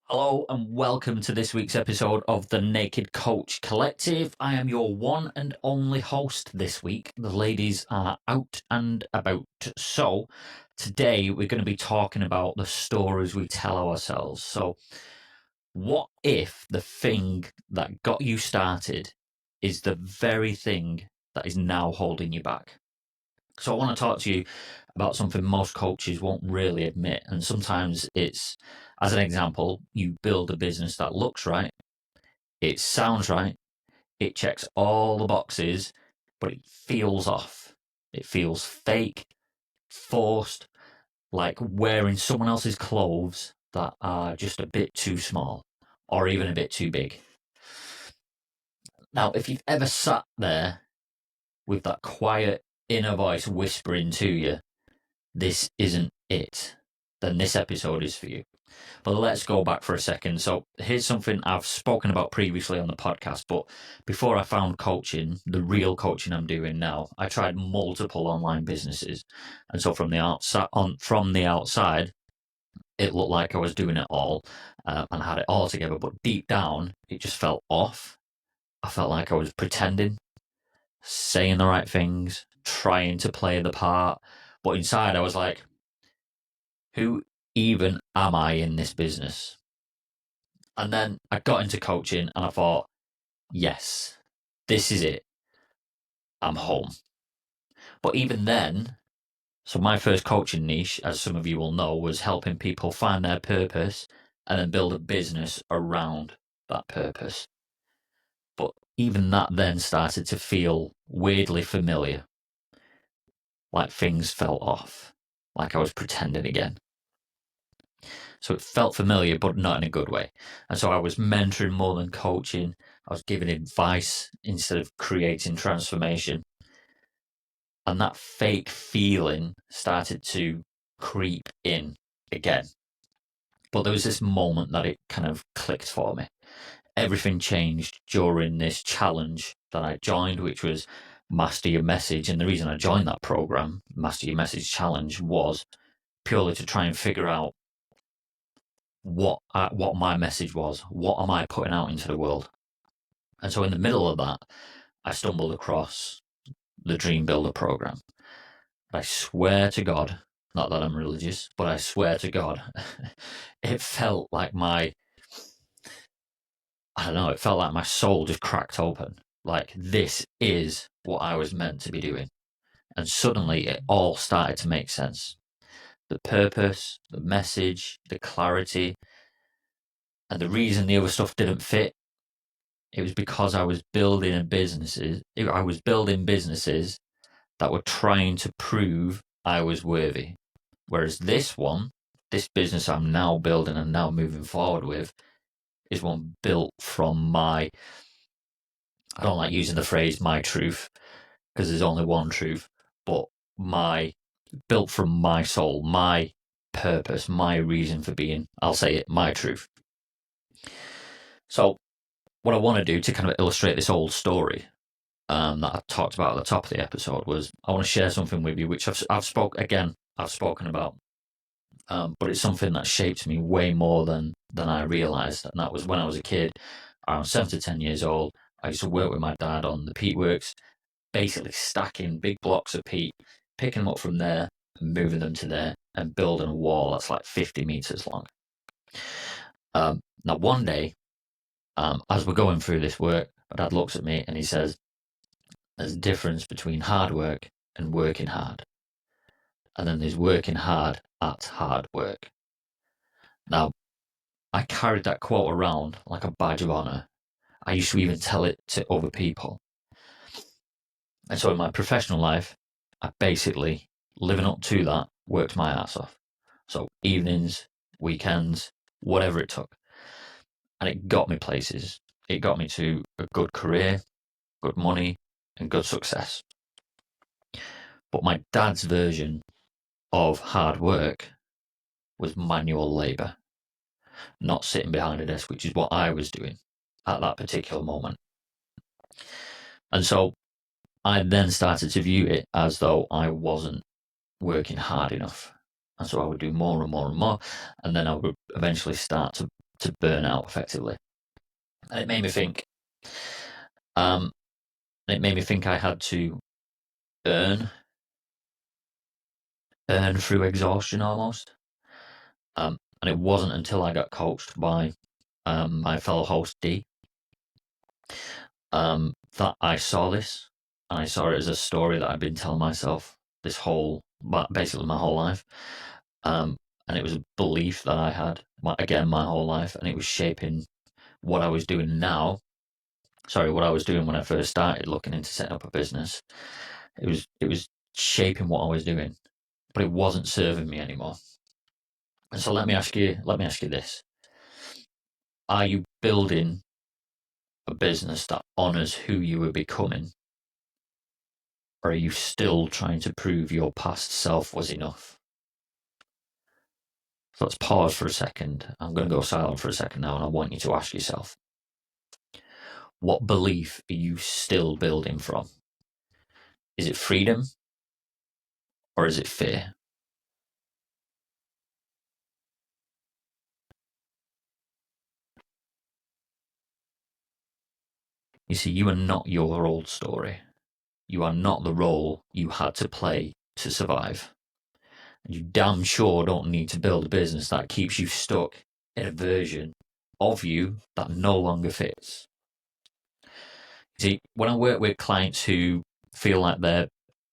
Hello and welcome to this week's episode of the Naked Coach Collective. I am your one and only host this week. The ladies are out and about. So today we're going to be talking about the stories we tell ourselves. So what if the thing that got you started is the very thing that is now holding you back? So I want to talk to you about something most coaches won't really admit. And sometimes it's, as an example, you build a business that looks right, it sounds right, it checks all the boxes, but it feels off. It feels fake, forced, like wearing someone else's clothes that are just a bit too small or even a bit too big. Now, if you've ever sat there with that quiet inner voice whispering to you, this isn't it, then this episode is for you. But let's go back for a second. So here's something I've spoken about previously on the podcast, but before I found coaching, the real coaching I'm doing now, I tried multiple online businesses. And so from the outside, it looked like I was doing it all and had it all together, but deep down, it just felt off. I felt like I was pretending, saying the right things, trying to play the part, but inside I was like, who even am I in this business? And then I got into coaching and I thought, yes, this is it. I'm home. But even then, so my first coaching niche, as some of you will know, was helping people find their purpose and then build a business around that purpose. But even that then started to feel weirdly familiar, like things fell off, like I was pretending again. So it felt familiar, but not in a good way. And so I was mentoring more than coaching. I was giving advice instead of creating transformation. And that fake feeling started to creep in again. But there was this moment that it kind of clicked for me. Everything changed during this challenge that I joined, which was Master Your Message. And the reason I joined that program, Master Your Message Challenge, was purely to try and figure out what my message was. What am I putting out into the world? And so in the middle of that, I stumbled across the Dream Builder program. I swear to God, not that I'm religious, but I swear to God, it felt like it felt like my soul just cracked open. Like this is what I was meant to be doing. And suddenly it all started to make sense. The purpose, the message, the clarity, and the reason the other stuff didn't fit. It was because I was building businesses that were trying to prove I was worthy. Whereas this business I'm now building and now moving forward with, is one built from I don't like using the phrase my truth because there's only one truth, but built from my soul, my purpose, my reason for being. I'll say it, my truth. So what I want to do to kind of illustrate this old story that I talked about at the top of the episode was I want to share something with you, which I've spoken about, but it's something that shaped me way more than I realised, and that was when I was a kid, around 7 to 10 years old. I used to work with my dad on the peat works, basically stacking big blocks of peat, picking them up from there, and moving them to there, and building a wall that's like 50 meters long. Now, one day, as we're going through this work, my dad looks at me and he says, there's a difference between hard work and working hard. And then there's working hard at hard work. Now, I carried that quote around like a badge of honor. I used to even tell it to other people. And so in my professional life, I basically, living up to that, worked my ass off. So evenings, weekends, whatever it took. And it got me places. It got me to a good career, good money, and good success. But my dad's version of hard work was manual labor, not sitting behind a desk, which is what I was doing at that particular moment. And so I then started to view it as though I wasn't working hard enough. And so I would do more and more and more. And then I would eventually start to to burn out effectively. And it made me think. It made me think I had to earn through exhaustion almost. And it wasn't until I got coached by my fellow host D that I saw this. And I saw it as a story that I've been telling myself basically my whole life. And it was a belief that I had, again, my whole life. And it was shaping what I was doing now. Sorry, what I was doing when I first started looking into setting up a business. It was shaping what I was doing, but it wasn't serving me anymore. And so let me ask you this. Are you building a business that honors who you are becoming? Or are you still trying to prove your past self was enough? So let's pause for a second. I'm going to go silent for a second now, and I want you to ask yourself, what belief are you still building from? Is it freedom or is it fear? You see, you are not your old story. You are not the role you had to play to survive. And you damn sure don't need to build a business that keeps you stuck in a version of you that no longer fits. See, when I work with clients who feel like their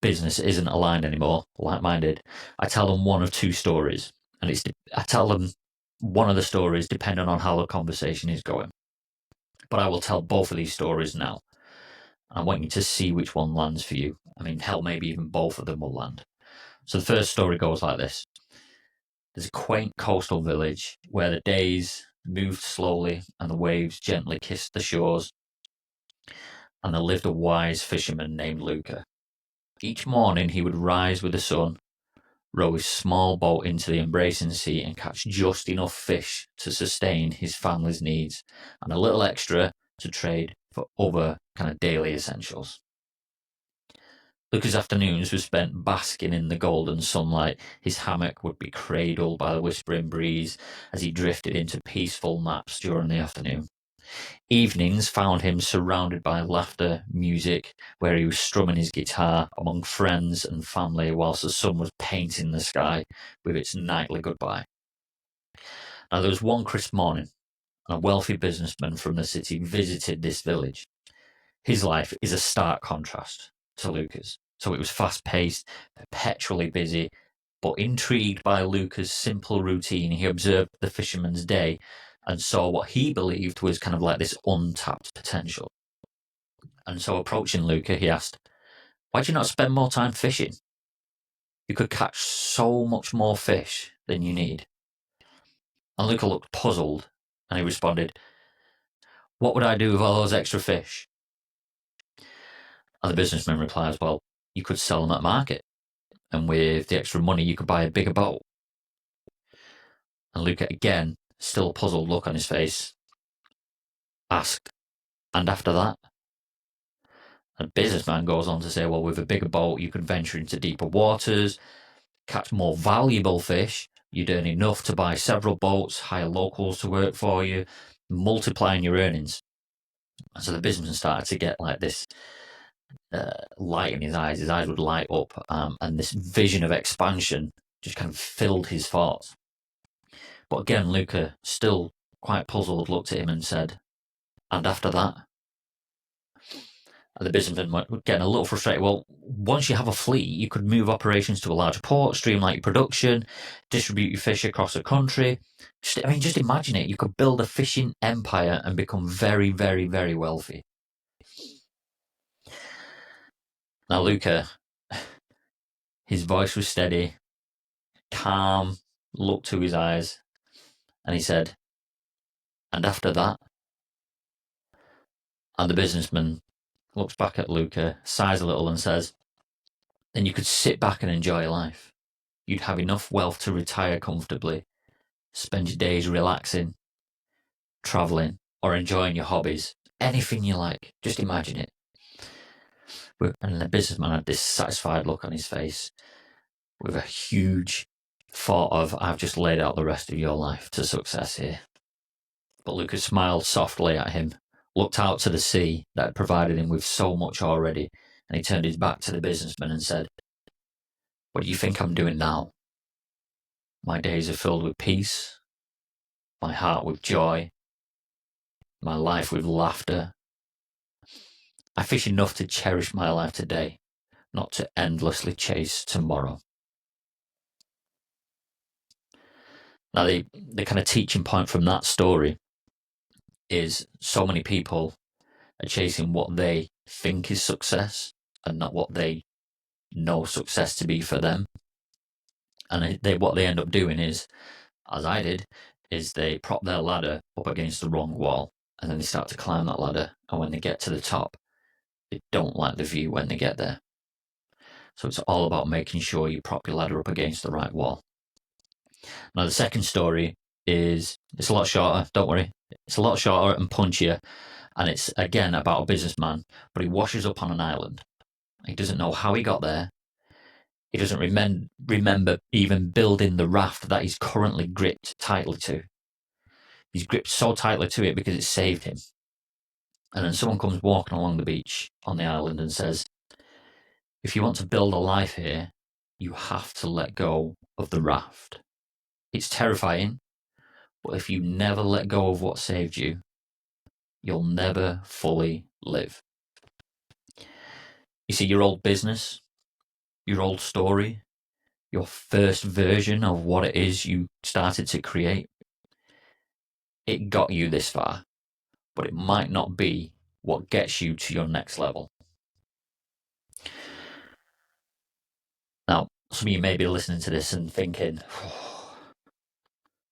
business isn't aligned anymore, like-minded, I tell them one of two stories. And I tell them one of the stories depending on how the conversation is going. But I will tell both of these stories now. I want you to see which one lands for you. I mean, hell, maybe even both of them will land. So the first story goes like this. There's a quaint coastal village where the days moved slowly and the waves gently kissed the shores. And there lived a wise fisherman named Luca. Each morning he would rise with the sun, row his small boat into the embracing sea and catch just enough fish to sustain his family's needs and a little extra to trade for other kind of daily essentials. Luca's afternoons were spent basking in the golden sunlight. His hammock would be cradled by the whispering breeze as he drifted into peaceful naps during the afternoon. Evenings found him surrounded by laughter, music, where he was strumming his guitar among friends and family whilst the sun was painting the sky with its nightly goodbye. Now, there was one crisp morning, and a wealthy businessman from the city visited this village. His life is a stark contrast to Luca's. So it was fast-paced, perpetually busy, but intrigued by Luca's simple routine, he observed the fisherman's day and saw what he believed was kind of like this untapped potential. And so approaching Luca, he asked, why do you not spend more time fishing? You could catch so much more fish than you need. And Luca looked puzzled and he responded, what would I do with all those extra fish? And the businessman replies, well, you could sell them at market. And with the extra money, you could buy a bigger boat. And Luca, again, still a puzzled look on his face, asked, and after that? And the businessman goes on to say, well, with a bigger boat, you could venture into deeper waters, catch more valuable fish. You'd earn enough to buy several boats, hire locals to work for you, multiplying your earnings. And so the businessman started to get like this light in his eyes. His eyes would light up, and this vision of expansion just kind of filled his thoughts. But again, Luca, still quite puzzled, looked at him and said, and after that? And the businessman went getting a little frustrated. Well, once you have a fleet, you could move operations to a larger port, streamline your production, distribute your fish across the country. Just imagine it. You could build a fishing empire and become very, very, very wealthy. Now, Luca, his voice was steady, calm, looked to his eyes, and he said, and after that? And the businessman looks back at Luca, sighs a little and says, then you could sit back and enjoy life. You'd have enough wealth to retire comfortably, spend your days relaxing, travelling, or enjoying your hobbies. Anything you like. Just imagine it. And the businessman had this satisfied look on his face with a huge thought of, I've just laid out the rest of your life to success here. But Lucas smiled softly at him, looked out to the sea that had provided him with so much already, and he turned his back to the businessman and said, "What do you think I'm doing now? My days are filled with peace, my heart with joy, my life with laughter. I fish enough to cherish my life today, not to endlessly chase tomorrow." Now, the kind of teaching point from that story is so many people are chasing what they think is success and not what they know success to be for them. And what they end up doing is, as I did, is they prop their ladder up against the wrong wall, and then they start to climb that ladder. And when they get to the top, they don't like the view when they get there. So it's all about making sure you prop your ladder up against the right wall. Now, the second story it's a lot shorter, don't worry. It's a lot shorter and punchier, and it's again about a businessman, but he washes up on an island. He doesn't know how he got there. He doesn't remember even building the raft that he's currently gripped tightly to. He's gripped so tightly to it because it saved him. And then someone comes walking along the beach on the island and says, "If you want to build a life here, you have to let go of the raft. It's terrifying, but if you never let go of what saved you, you'll never fully live." You see, your old business, your old story, your first version of what it is you started to create, it got you this far, but it might not be what gets you to your next level. Now, some of you may be listening to this and thinking,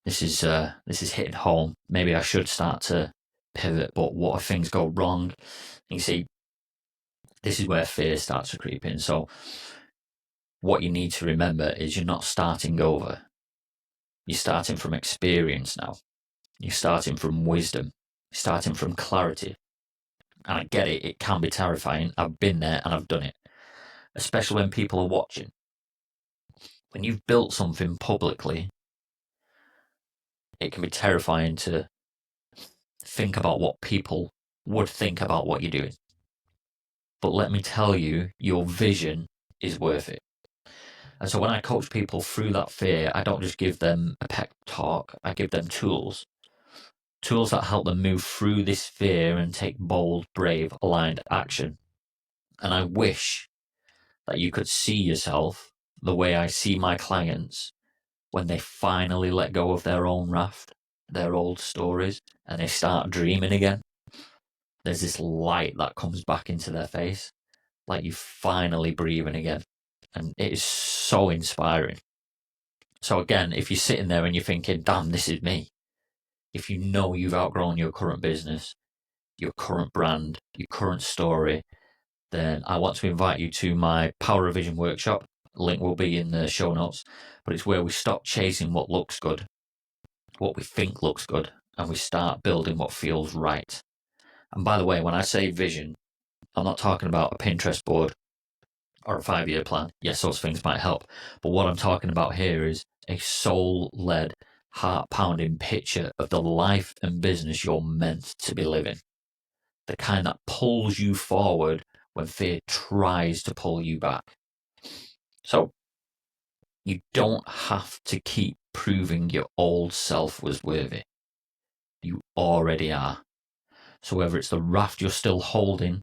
this is hitting home. Maybe I should start to pivot, but what if things go wrong? You see, this is where fear starts to creep in. So what you need to remember is you're not starting over. You're starting from experience now. You're starting from wisdom. You're starting from clarity. And I get it, it can be terrifying. I've been there and I've done it. Especially when people are watching. When you've built something publicly, it can be terrifying to think about what people would think about what you're doing. But let me tell you, your vision is worth it. And so when I coach people through that fear, I don't just give them a pep talk, I give them tools. Tools that help them move through this fear and take bold, brave, aligned action. And I wish that you could see yourself the way I see my clients when they finally let go of their own raft, their old stories, and they start dreaming again. There's this light that comes back into their face, like you're finally breathing again. And it is so inspiring. So again, if you're sitting there and you're thinking, damn, this is me. If you know you've outgrown your current business, your current brand, your current story, then I want to invite you to my Power of Vision workshop. Link will be in the show notes, but it's where we stop chasing what looks good, what we think looks good, and we start building what feels right. And by the way, when I say vision, I'm not talking about a Pinterest board or a 5-year plan. Yes, those things might help. But what I'm talking about here is a soul-led, heart-pounding picture of the life and business you're meant to be living. The kind that pulls you forward when fear tries to pull you back. So you don't have to keep proving your old self was worthy. You already are. So whether it's the raft you're still holding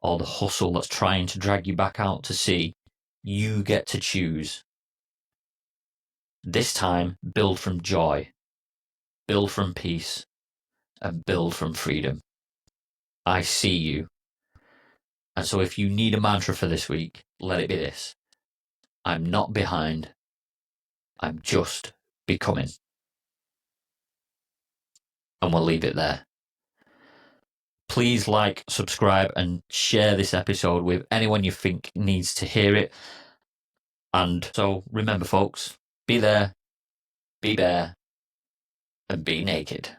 or the hustle that's trying to drag you back out to sea, you get to choose. This time, build from joy, build from peace, and build from freedom. I see you. And so if you need a mantra for this week, let it be this: I'm not behind, I'm just becoming. And we'll leave it there. Please like, subscribe, and share this episode with anyone you think needs to hear it. And so remember, folks, be there, be bare, and be naked.